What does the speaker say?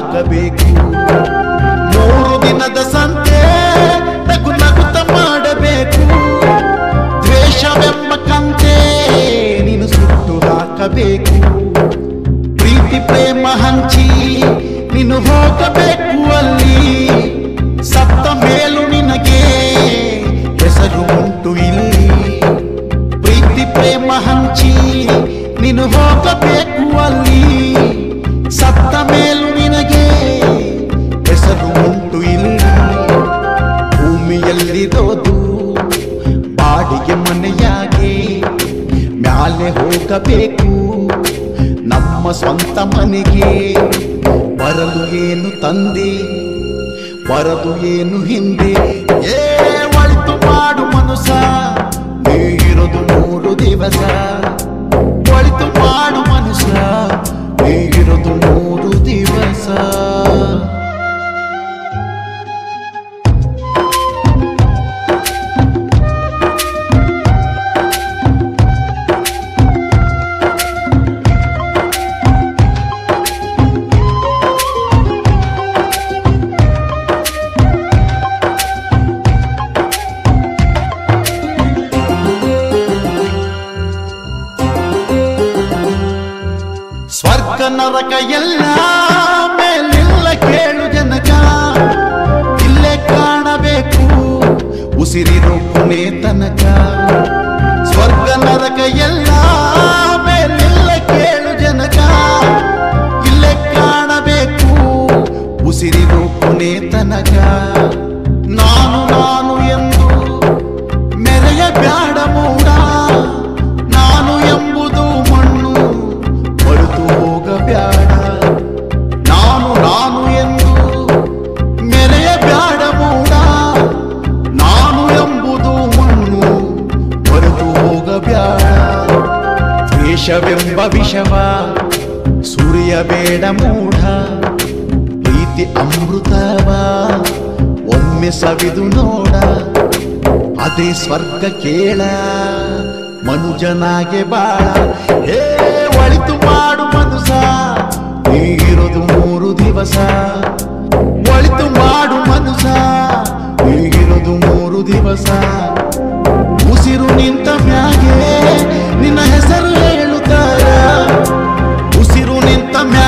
ಹಾಕಬೇಕು. 3 ದಿನದ ಸಂತೆ ನಗು ನಗುತ್ತ ಮಾಡಬೇಕು. ದ್ವೇಷವೆಂಬ ಕಂತೆ ನೀನು ಸುಟ್ಟು ಹಾಕಬೇಕು. ಪ್ರೀತಿ ಪ್ರೇಮ ಹಂಚಿ ನೀನು ಹೋಗಬೇಕು ಅಲ್ಲಿ. ಸತ್ತ ಮೇಲೂ ನಿನಗೆ ಹೆಸರು ಉಂಟು ಇಲ್ಲಿ. ಪ್ರೀತಿ ಪ್ರೇಮ ಹಂಚಿ ನೀನು ಹೋಗಬೇಕು ಅಲ್ಲಿ. ಸತ್ತ ಮೇಲೂ ನಿನಗೆ ಹೆಸರು ಉಂಟು ಇಲ್ಲಿ. ಭೂಮಿಯಲ್ಲಿರೋದು ಬಾಡಿಗೆ ಮನೆಯಾಗಿ ಮ್ಯಾಲೆ ಹೋಗಬೇಕು ನಮ್ಮ ಸ್ವಂತ ಮನೆಗೆ. ಬರಲು ಏನು ತಂದೆ ಬರದು ಏನು ಹಿಂದೆ. ಒಳಿತು ಮಾಡು ಮನುಷ್ಯ ನೀ ಇರೋದು 3 ದಿವಸ. ಒಳಿತು ಮಾಡು ಮನುಷ್ಯ ನೀ ಇರೋದು 3 ದಿವಸ. ಸ್ವರ್ಗ ನರಕ ಎಲ್ಲ ಮೇಲಿಲ್ಲ ಕೇಳು ಜನಕ. ಇಲ್ಲೇ ಕಾಣಬೇಕು ಉಸಿರಿರೋ ಕೊನೆ ತನಕ. ಸ್ವರ್ಗ ನರಕ ಎಲ್ಲ ಮೇಲಿಲ್ಲ ಕೇಳು ಜನಕ. ಇಲ್ಲೇ ಕಾಣಬೇಕು ಉಸಿರಿರೋ ಕೊನೆ ತನಕ. ನಾನು ನಾನು ಎಂದು ಮೆರೆಯ ಬ್ಯಾಡ ಮೂಡ. ನಾನು ಎಂಬುದು ಮಣ್ಣು ಮರೆತು ಹೋಗಬ್ಯಾಡ. ನಾನು ನಾನು ಎಂದು ಮೆರೆಯ ಬ್ಯಾಡ ಮೂಡ. ನಾನು ಎಂಬುದು ಮಣ್ಣು ಮರೆತು ಹೋಗಬ್ಯಾಡ. ದ್ವೇಷವೆಂಬ ವಿಷವ ಸುರಿಯಬೇಡ ಮೂಢ. ಪ್ರೀತಿ ಅಮೃತವ ಒಮ್ಮೆ ಸವಿದು ನೋಡ. ಅದೇ ಸ್ವರ್ಗ ಕೇಳ ಮನುಜನಾಗೆ ಬಾಳ. ಒಳಿತು ಮಾಡು ಮನುಷ್ಯ ನೀ ಇರೋದು 3 ದಿವಸ. ಒಳಿತು ಮಾಡು ಮನುಷ್ಯ ನೀ ಇರೋದು 3 ದಿವಸ. ಉಸಿರು ನಿಂತ ಮ್ಯಾಗೆ ನಿನ್ನ ಹೆಸರು ಹೇಳುತ್ತಾರ. ಉಸಿರು ನಿಂತ ಮ್ಯಾಗೆ